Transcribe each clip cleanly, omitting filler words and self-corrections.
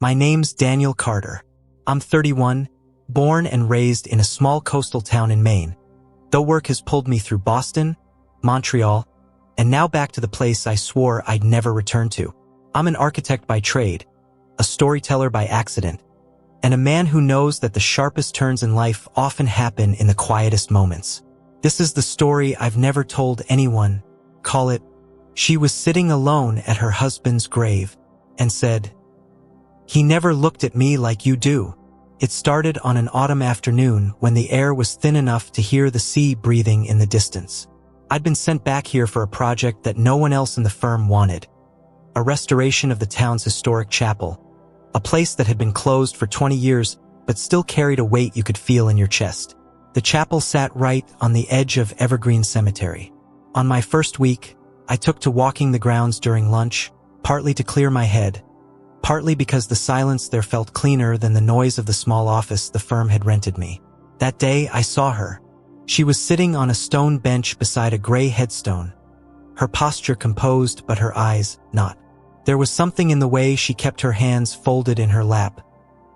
My name's Daniel Carter. I'm 31, born and raised in a small coastal town in Maine. Though work has pulled me through Boston, Montreal, and now back to the place I swore I'd never return to. I'm an architect by trade, a storyteller by accident, and a man who knows that the sharpest turns in life often happen in the quietest moments. This is the story I've never told anyone. Call it, she was sitting alone at her husband's grave and said, "He never looked at me like you do." It started on an autumn afternoon when the air was thin enough to hear the sea breathing in the distance. I'd been sent back here for a project that no one else in the firm wanted, a restoration of the town's historic chapel, a place that had been closed for 20 years but still carried a weight you could feel in your chest. The chapel sat right on the edge of Evergreen Cemetery. On my first week, I took to walking the grounds during lunch, partly to clear my head, partly because the silence there felt cleaner than the noise of the small office the firm had rented me. That day, I saw her. She was sitting on a stone bench beside a gray headstone, her posture composed but her eyes not. There was something in the way she kept her hands folded in her lap,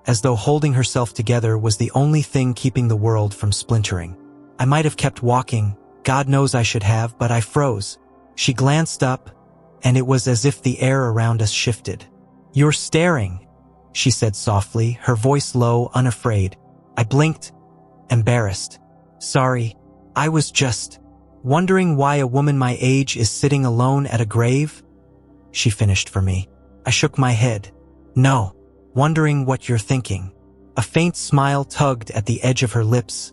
as though holding herself together was the only thing keeping the world from splintering. I might have kept walking, God knows I should have, but I froze. She glanced up, and it was as if the air around us shifted. "You're staring," she said softly, her voice low, unafraid. I blinked, embarrassed. "Sorry, I was just wondering why a woman my age is sitting alone at a grave," she finished for me. I shook my head. "No, wondering what you're thinking." A faint smile tugged at the edge of her lips,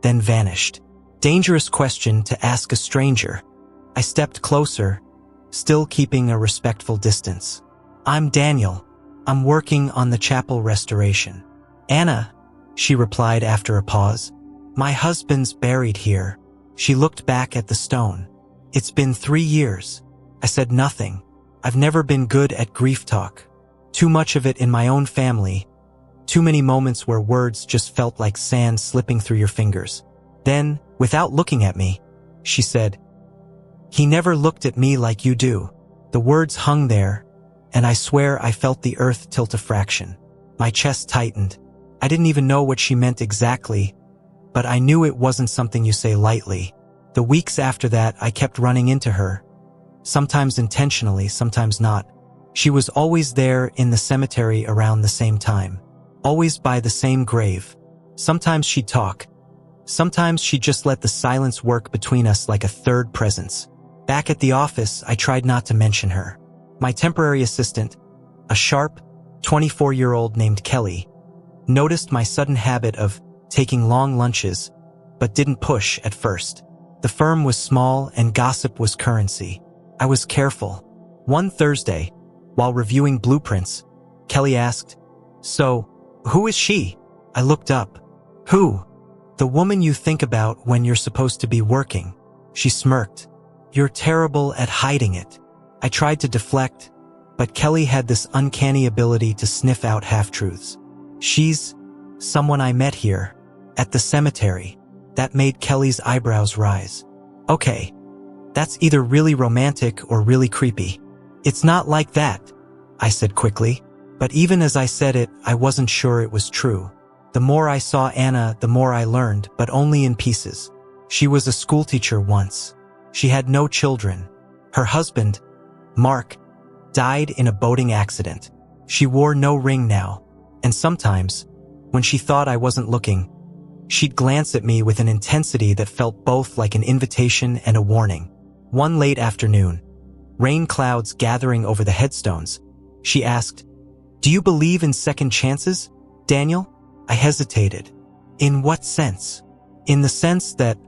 then vanished. Dangerous question to ask a stranger. I stepped closer, still keeping a respectful distance. "I'm Daniel. I'm working on the chapel restoration." "Anna," she replied after a pause. "My husband's buried here." She looked back at the stone. "It's been 3 years." I said nothing. I've never been good at grief talk. Too much of it in my own family. Too many moments where words just felt like sand slipping through your fingers. Then, without looking at me, she said, "He never looked at me like you do." The words hung there, and I swear I felt the earth tilt a fraction. My chest tightened. I didn't even know what she meant exactly, but I knew it wasn't something you say lightly. The weeks after that, I kept running into her, sometimes intentionally, sometimes not. She was always there in the cemetery around the same time, always by the same grave. Sometimes she'd talk. Sometimes she'd just let the silence work between us like a third presence. Back at the office, I tried not to mention her. My temporary assistant, a sharp, 24-year-old named Kelly, noticed my sudden habit of taking long lunches, but didn't push at first. The firm was small and gossip was currency. I was careful. One Thursday, while reviewing blueprints, Kelly asked, "So, who is she?" I looked up. "Who?" "The woman you think about when you're supposed to be working." She smirked. "You're terrible at hiding it." I tried to deflect, but Kelly had this uncanny ability to sniff out half-truths. "She's someone I met here, at the cemetery." That made Kelly's eyebrows rise. "Okay, that's either really romantic or really creepy." "It's not like that," I said quickly, but even as I said it, I wasn't sure it was true. The more I saw Anna, the more I learned, but only in pieces. She was a schoolteacher once. She had no children. Her husband, Mark, died in a boating accident. She wore no ring now, and sometimes, when she thought I wasn't looking, she'd glance at me with an intensity that felt both like an invitation and a warning. One late afternoon, rain clouds gathering over the headstones, she asked, "Do you believe in second chances, Daniel?" I hesitated. "In what sense?" "In the sense that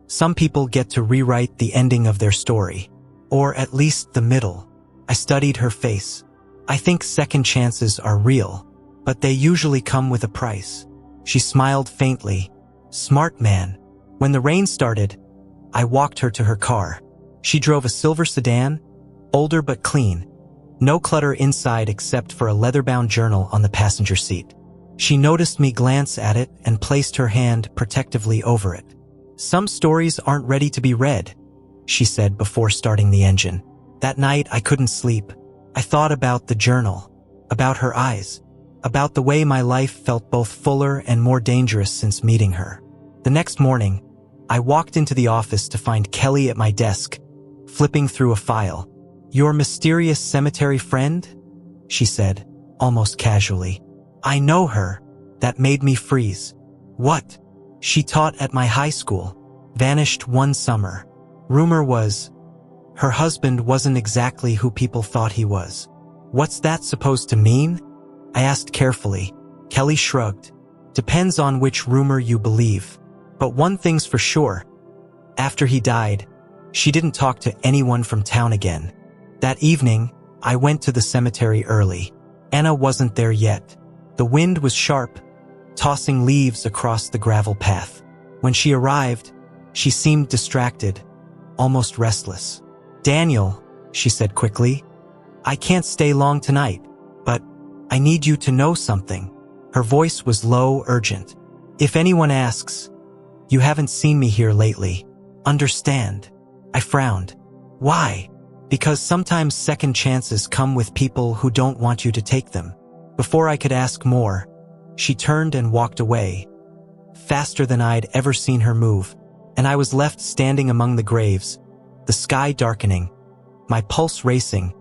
some people get to rewrite the ending of their story, or at least the middle." I studied her face. "I think second chances are real, but they usually come with a price." She smiled faintly. "Smart man." When the rain started, I walked her to her car. She drove a silver sedan, older but clean. No clutter inside except for a leather-bound journal on the passenger seat. She noticed me glance at it and placed her hand protectively over it. "Some stories aren't ready to be read," she said before starting the engine. That night I couldn't sleep. I thought about the journal, about her eyes, about the way my life felt both fuller and more dangerous since meeting her. The next morning, I walked into the office to find Kelly at my desk, flipping through a file. "Your mysterious cemetery friend?" she said, almost casually. "I know her." That made me freeze. "What?" "She taught at my high school. Vanished one summer. Rumor was, her husband wasn't exactly who people thought he was." "What's that supposed to mean?" I asked carefully. Kelly shrugged. "Depends on which rumor you believe. But one thing's for sure. After he died, she didn't talk to anyone from town again. That evening, I went to the cemetery early. Anna wasn't there yet. The wind was sharp, tossing leaves across the gravel path. When she arrived, she seemed distracted, almost restless. "Daniel," she said quickly, "I can't stay long tonight, but I need you to know something." Her voice was low, urgent. "If anyone asks, you haven't seen me here lately. Understand?" I frowned. "Why?" "Because sometimes second chances come with people who don't want you to take them." Before I could ask more, she turned and walked away, faster than I'd ever seen her move, and I was left standing among the graves, the sky darkening, my pulse racing,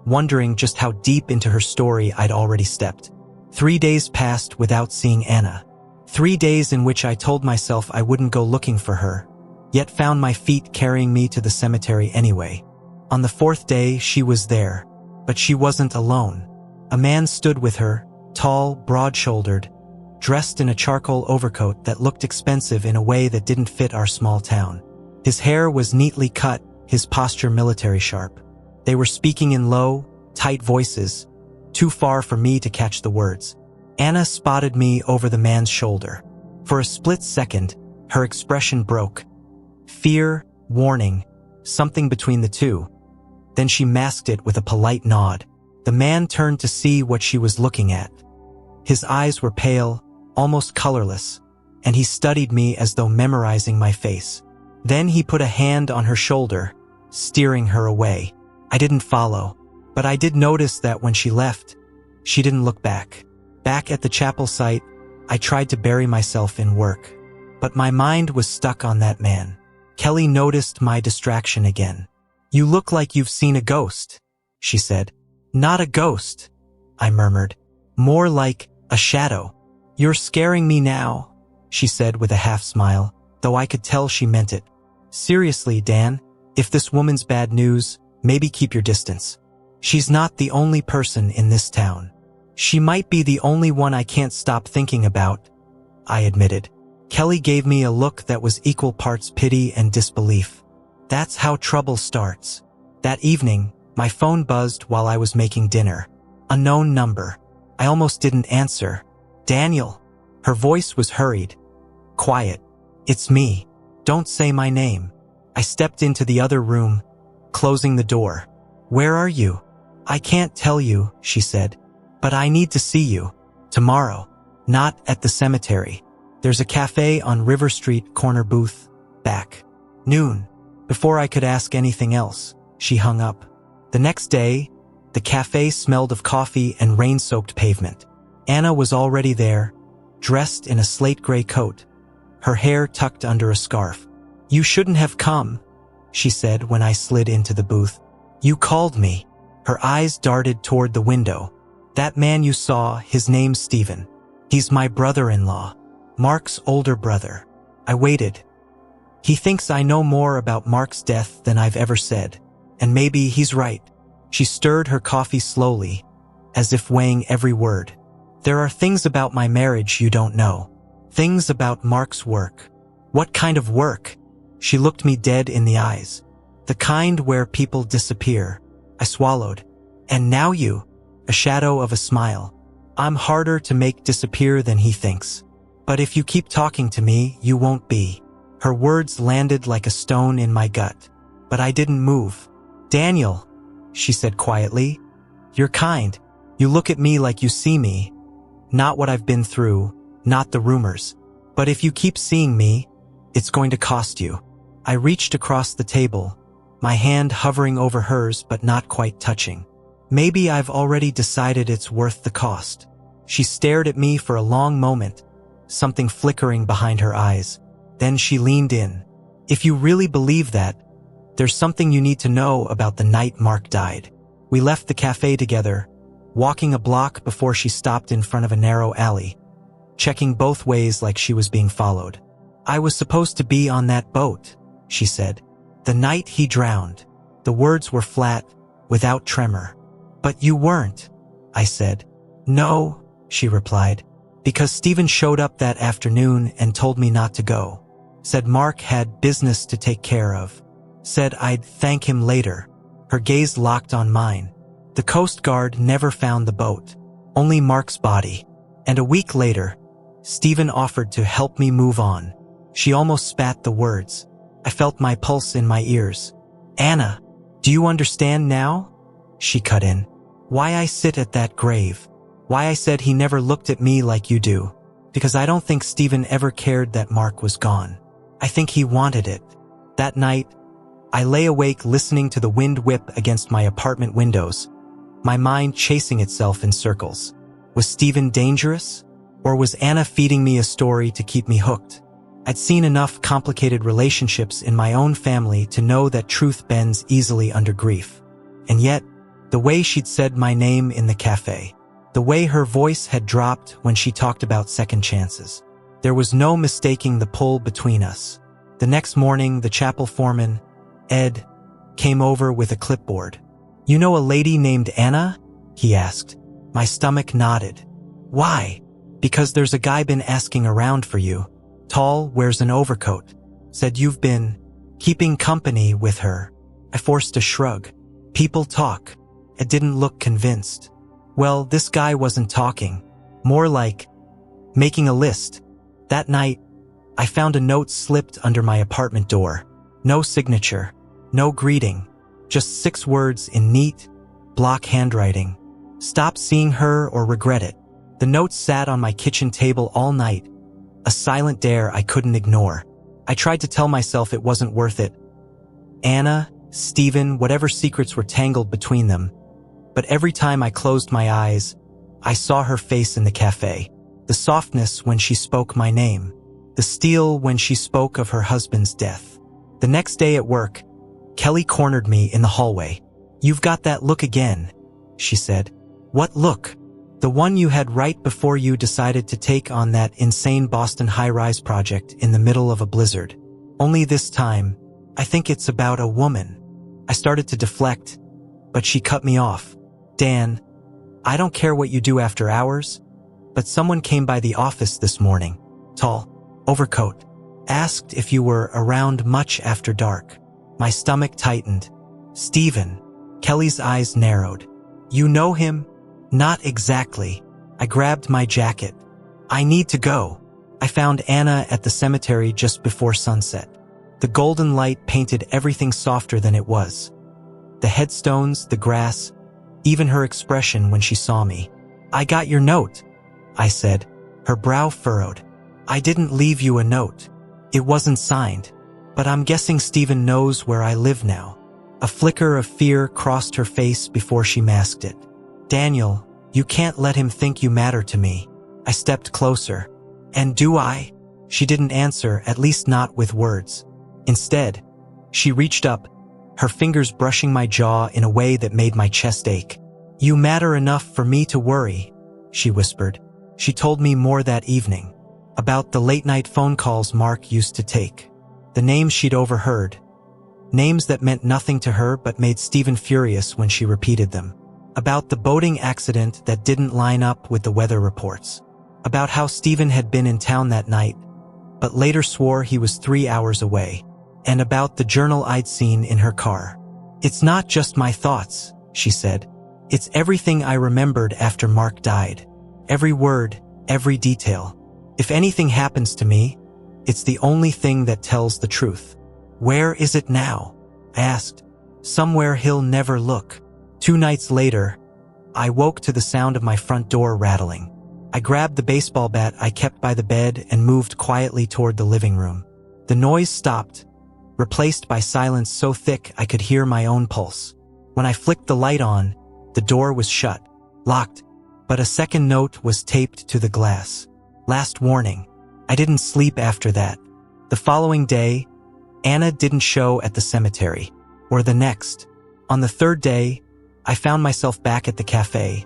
wondering just how deep into her story I'd already stepped. 3 days passed without seeing Anna. 3 days in which I told myself I wouldn't go looking for her, yet found my feet carrying me to the cemetery anyway. On the 4th day, she was there, but she wasn't alone. A man stood with her, tall, broad-shouldered, dressed in a charcoal overcoat that looked expensive in a way that didn't fit our small town. His hair was neatly cut, his posture military sharp. They were speaking in low, tight voices, too far for me to catch the words. Anna spotted me over the man's shoulder. For a split second, her expression broke. Fear, warning, something between the two. Then she masked it with a polite nod. The man turned to see what she was looking at. His eyes were pale, almost colorless, and he studied me as though memorizing my face. Then he put a hand on her shoulder, steering her away. I didn't follow, but I did notice that when she left, she didn't look back. Back at the chapel site, I tried to bury myself in work, but my mind was stuck on that man. Kelly noticed my distraction again. "You look like you've seen a ghost," she said. "Not a ghost," I murmured. "More like a shadow." "You're scaring me now," she said with a half smile, though I could tell she meant it. "Seriously, Dan, if this woman's bad news, maybe keep your distance. She's not the only person in this town. She might be the only one I can't stop thinking about," I admitted. Kelly gave me a look that was equal parts pity and disbelief. That's how trouble starts. That evening, my phone buzzed while I was making dinner. Unknown number. I almost didn't answer. "Daniel." Her voice was hurried. "Quiet. It's me. Don't say my name." I stepped into the other room, closing the door. "Where are you?" "I can't tell you," she said. "But I need to see you. Tomorrow. Not at the cemetery. There's a cafe on River Street, corner booth, back. Noon." Before I could ask anything else, she hung up. The next day, the cafe smelled of coffee and rain-soaked pavement. Anna was already there, dressed in a slate gray coat, her hair tucked under a scarf. "You shouldn't have come," she said when I slid into the booth. "You called me." Her eyes darted toward the window. "That man you saw, his name's Stephen. He's my brother-in-law. Mark's older brother." I waited. "He thinks I know more about Mark's death than I've ever said, and maybe he's right." She stirred her coffee slowly, as if weighing every word. "There are things about my marriage you don't know. Things about Mark's work." "What kind of work?" She looked me dead in the eyes. "The kind where people disappear." I swallowed. "And now you?" A shadow of a smile. "I'm harder to make disappear than he thinks. But if you keep talking to me, you won't be." Her words landed like a stone in my gut, but I didn't move. "Daniel," she said quietly, "you're kind. You look at me like you see me. Not what I've been through, not the rumors. But if you keep seeing me, it's going to cost you." I reached across the table, my hand hovering over hers but not quite touching. "Maybe I've already decided it's worth the cost." She stared at me for a long moment, something flickering behind her eyes. Then she leaned in. If you really believe that, there's something you need to know about the night Mark died. We left the cafe together, walking a block before she stopped in front of a narrow alley, checking both ways like she was being followed. I was supposed to be on that boat, she said. The night he drowned. The words were flat, without tremor. But you weren't, I said. No, she replied, because Stephen showed up that afternoon and told me not to go. Said Mark had business to take care of. Said I'd thank him later. Her gaze locked on mine. The Coast Guard never found the boat, only Mark's body. And a week later, Stephen offered to help me move on. She almost spat the words. I felt my pulse in my ears. Anna, do you understand now? She cut in. Why I sit at that grave. Why I said he never looked at me like you do. Because I don't think Stephen ever cared that Mark was gone. I think he wanted it. That night, I lay awake listening to the wind whip against my apartment windows, my mind chasing itself in circles. Was Stephen dangerous? Or was Anna feeding me a story to keep me hooked? I'd seen enough complicated relationships in my own family to know that truth bends easily under grief. And yet, the way she'd said my name in the cafe, the way her voice had dropped when she talked about second chances, there was no mistaking the pull between us. The next morning, the chapel foreman, Ed, came over with a clipboard. You know a lady named Anna? He asked. My stomach nodded. Why? Because there's a guy been asking around for you. Tall, wears an overcoat. Said you've been keeping company with her. I forced a shrug. People talk. Ed didn't look convinced. Well, this guy wasn't talking. More like making a list. That night, I found a note slipped under my apartment door. No signature. No greeting. Just 6 words in neat, block handwriting. Stop seeing her or regret it. The note sat on my kitchen table all night. A silent dare I couldn't ignore. I tried to tell myself it wasn't worth it. Anna, Stephen, whatever secrets were tangled between them. But every time I closed my eyes, I saw her face in the cafe. The softness when she spoke my name. The steel when she spoke of her husband's death. The next day at work, Kelly cornered me in the hallway. You've got that look again, she said. What look? The one you had right before you decided to take on that insane Boston high-rise project in the middle of a blizzard. Only this time, I think it's about a woman. I started to deflect, but she cut me off. Dan, I don't care what you do after hours, but someone came by the office this morning. Tall, overcoat. Asked if you were around much after dark. My stomach tightened. Stephen. Kelly's eyes narrowed. You know him? Not exactly. I grabbed my jacket. I need to go. I found Anna at the cemetery just before sunset. The golden light painted everything softer than it was. The headstones, the grass, even her expression when she saw me. I got your note, I said, her brow furrowed. I didn't leave you a note. It wasn't signed. But I'm guessing Stephen knows where I live now. A flicker of fear crossed her face before she masked it. Daniel, you can't let him think you matter to me. I stepped closer. And do I? She didn't answer, at least not with words. Instead, she reached up, her fingers brushing my jaw in a way that made my chest ache. You matter enough for me to worry, she whispered. She told me more that evening. About the late-night phone calls Mark used to take. The names she'd overheard. Names that meant nothing to her but made Stephen furious when she repeated them. About the boating accident that didn't line up with the weather reports. About how Stephen had been in town that night, but later swore he was 3 hours away. And about the journal I'd seen in her car. It's not just my thoughts, she said. It's everything I remembered after Mark died. Every word, every detail. If anything happens to me, it's the only thing that tells the truth. Where is it now? I asked. Somewhere he'll never look. 2 nights later, I woke to the sound of my front door rattling. I grabbed the baseball bat I kept by the bed and moved quietly toward the living room. The noise stopped, replaced by silence so thick I could hear my own pulse. When I flicked the light on, the door was shut, locked, But a second note was taped to the glass. Last warning. I didn't sleep after that. The following day, Anna didn't show at the cemetery. Or the next. On the third day, I found myself back at the cafe,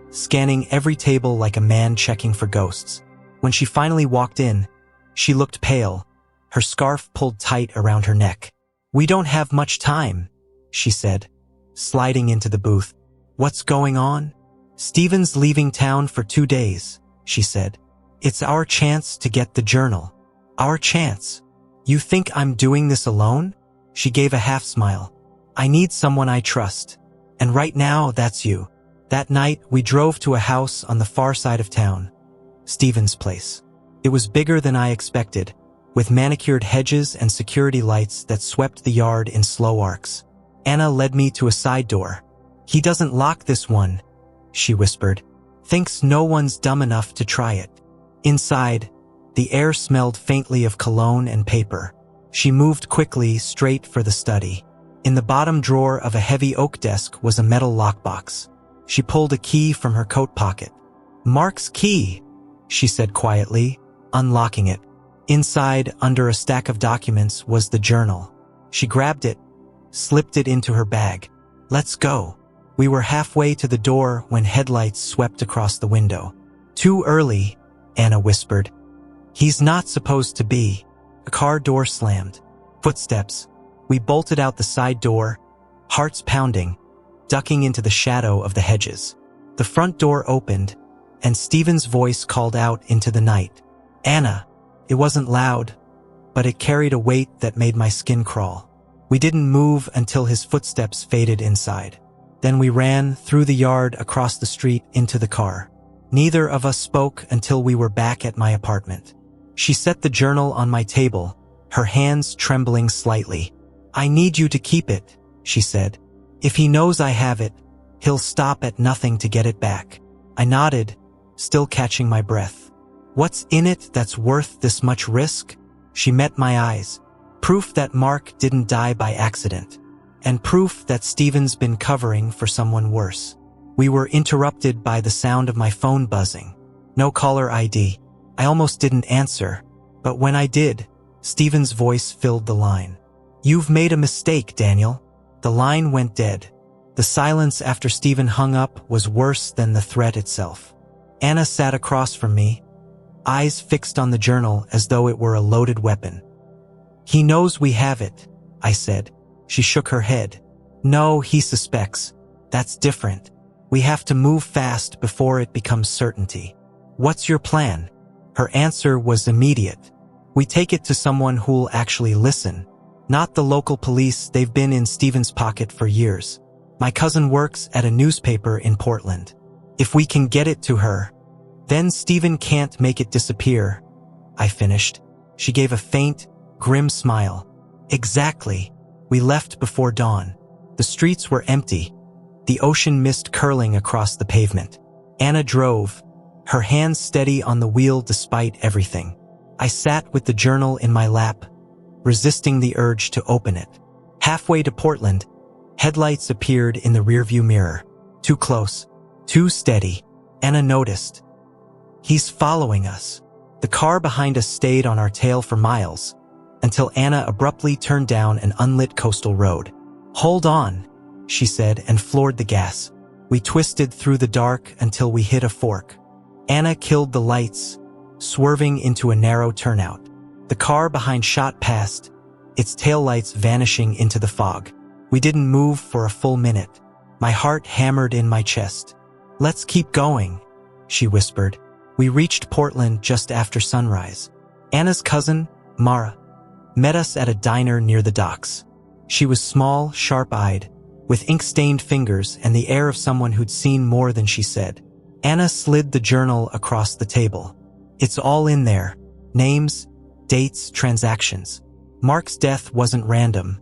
scanning every table like a man checking for ghosts. When she finally walked in, she looked pale, her scarf pulled tight around her neck. "We don't have much time," she said, sliding into the booth. "What's going on?" "Steven's leaving town for 2 days," she said. "It's our chance to get the journal. Our chance." "You think I'm doing this alone?" She gave a half smile. "I need someone I trust. And right now, that's you." That night, we drove to a house on the far side of town, Steven's place. It was bigger than I expected, with manicured hedges and security lights that swept the yard in slow arcs. Anna led me to a side door. "He doesn't lock this one," she whispered. "Thinks no one's dumb enough to try it." Inside, the air smelled faintly of cologne and paper. She moved quickly straight for the study. In the bottom drawer of a heavy oak desk was a metal lockbox. She pulled a key from her coat pocket. "Mark's key," she said quietly, unlocking it. Inside, under a stack of documents, was the journal. She grabbed it, slipped it into her bag. "Let's go." We were halfway to the door when headlights swept across the window. "Too early," Anna whispered. "He's not supposed to be." A car door slammed. Footsteps. We bolted out the side door, hearts pounding, ducking into the shadow of the hedges. The front door opened, and Steven's voice called out into the night. "Anna." It wasn't loud, but it carried a weight that made my skin crawl. We didn't move until his footsteps faded inside. Then we ran through the yard across the street into the car. Neither of us spoke until we were back at my apartment. She set the journal on my table, her hands trembling slightly. "I need you to keep it," she said. "If he knows I have it, he'll stop at nothing to get it back." I nodded, still catching my breath. "What's in it that's worth this much risk?" She met my eyes. "Proof that Mark didn't die by accident. And proof that Steven's been covering for someone worse." We were interrupted by the sound of my phone buzzing. No caller ID. I almost didn't answer, but when I did, Steven's voice filled the line. "You've made a mistake, Daniel." The line went dead. The silence after Steven hung up was worse than the threat itself. Anna sat across from me, eyes fixed on the journal as though it were a loaded weapon. "He knows we have it," I said. She shook her head. "No, he suspects. That's different. We have to move fast before it becomes certainty." "What's your plan?" Her answer was immediate. "We take it to someone who'll actually listen. Not the local police, they've been in Steven's pocket for years. My cousin works at a newspaper in Portland. If we can get it to her, then Steven can't make it disappear," I finished. She gave a faint, grim smile. "Exactly." We left before dawn. The streets were empty, the ocean mist curling across the pavement. Anna drove, her hands steady on the wheel despite everything. I sat with the journal in my lap, resisting the urge to open it. Halfway to Portland, headlights appeared in the rearview mirror. Too close, too steady. Anna noticed. "He's following us." The car behind us stayed on our tail for miles, until Anna abruptly turned down an unlit coastal road. "Hold on," she said, and floored the gas. We twisted through the dark until we hit a fork. Anna killed the lights, swerving into a narrow turnout. The car behind shot past, its taillights vanishing into the fog. We didn't move for a full minute. My heart hammered in my chest. "Let's keep going," she whispered. We reached Portland just after sunrise. Anna's cousin, Mara, met us at a diner near the docks. She was small, sharp-eyed, with ink-stained fingers and the air of someone who'd seen more than she said. Anna slid the journal across the table. "It's all in there. Names, dates, transactions. Mark's death wasn't random.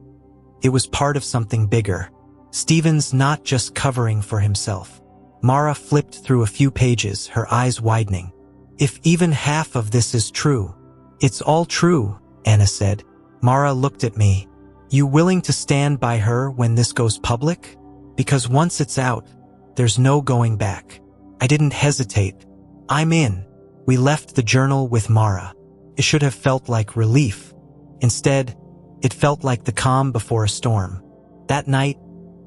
It was part of something bigger. Steven's not just covering for himself." Mara flipped through a few pages, her eyes widening. "If even half of this is true." "It's all true," Anna said. Mara looked at me. "You willing to stand by her when this goes public? Because once it's out, there's no going back." I didn't hesitate. I'm in. We left the journal with Mara. It should have felt like relief. Instead, it felt like the calm before a storm. That night,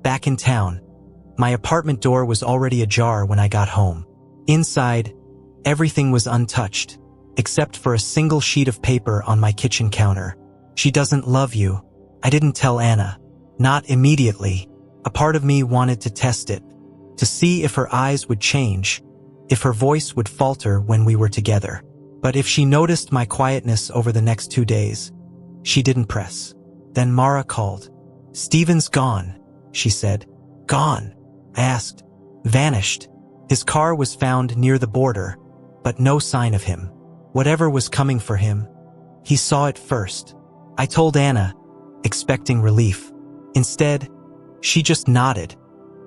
back in town, my apartment door was already ajar when I got home. Inside, everything was untouched, except for a single sheet of paper on my kitchen counter. She doesn't love you. I didn't tell Anna. Not immediately. A part of me wanted to test it, to see if her eyes would change, if her voice would falter when we were together. But if she noticed my quietness over the next 2 days, she didn't press. Then Mara called. "Steven's gone," she said. "Gone?" I asked. "Vanished. His car was found near the border, but no sign of him. Whatever was coming for him, he saw it first." I told Anna, expecting relief. Instead, she just nodded,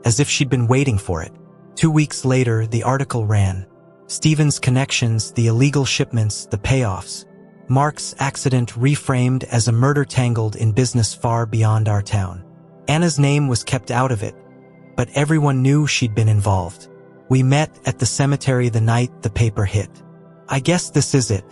as if she'd been waiting for it. 2 weeks later, the article ran. Steven's connections, the illegal shipments, the payoffs. Mark's accident reframed as a murder tangled in business far beyond our town. Anna's name was kept out of it, but everyone knew she'd been involved. We met at the cemetery the night the paper hit. "I guess this is it,"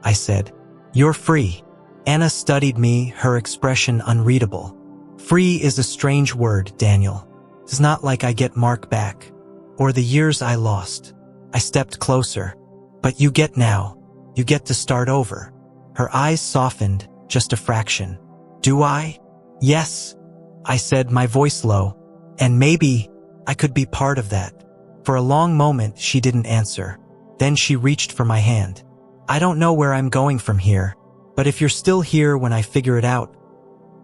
I said. "You're free." Anna studied me, her expression unreadable. "Free is a strange word, Daniel. It's not like I get Mark back, or the years I lost." I stepped closer. "But you get now. You get to start over." Her eyes softened, just a fraction. "Do I?" "Yes," I said, my voice low. "And maybe I could be part of that." For a long moment, she didn't answer. Then she reached for my hand. "I don't know where I'm going from here, but if you're still here when I figure it out,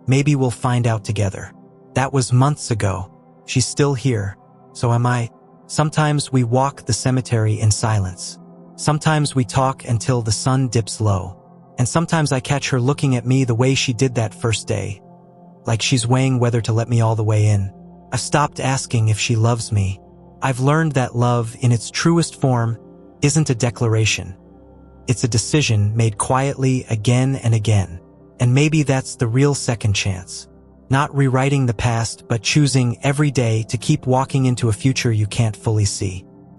maybe we'll find out together." That was months ago. She's still here. So am I. Sometimes we walk the cemetery in silence. Sometimes we talk until the sun dips low. And sometimes I catch her looking at me the way she did that first day, like she's weighing whether to let me all the way in. I've stopped asking if she loves me. I've learned that love, in its truest form, isn't a declaration. It's a decision made quietly again and again. And maybe that's the real second chance. Not rewriting the past, but choosing every day to keep walking into a future you can't fully see.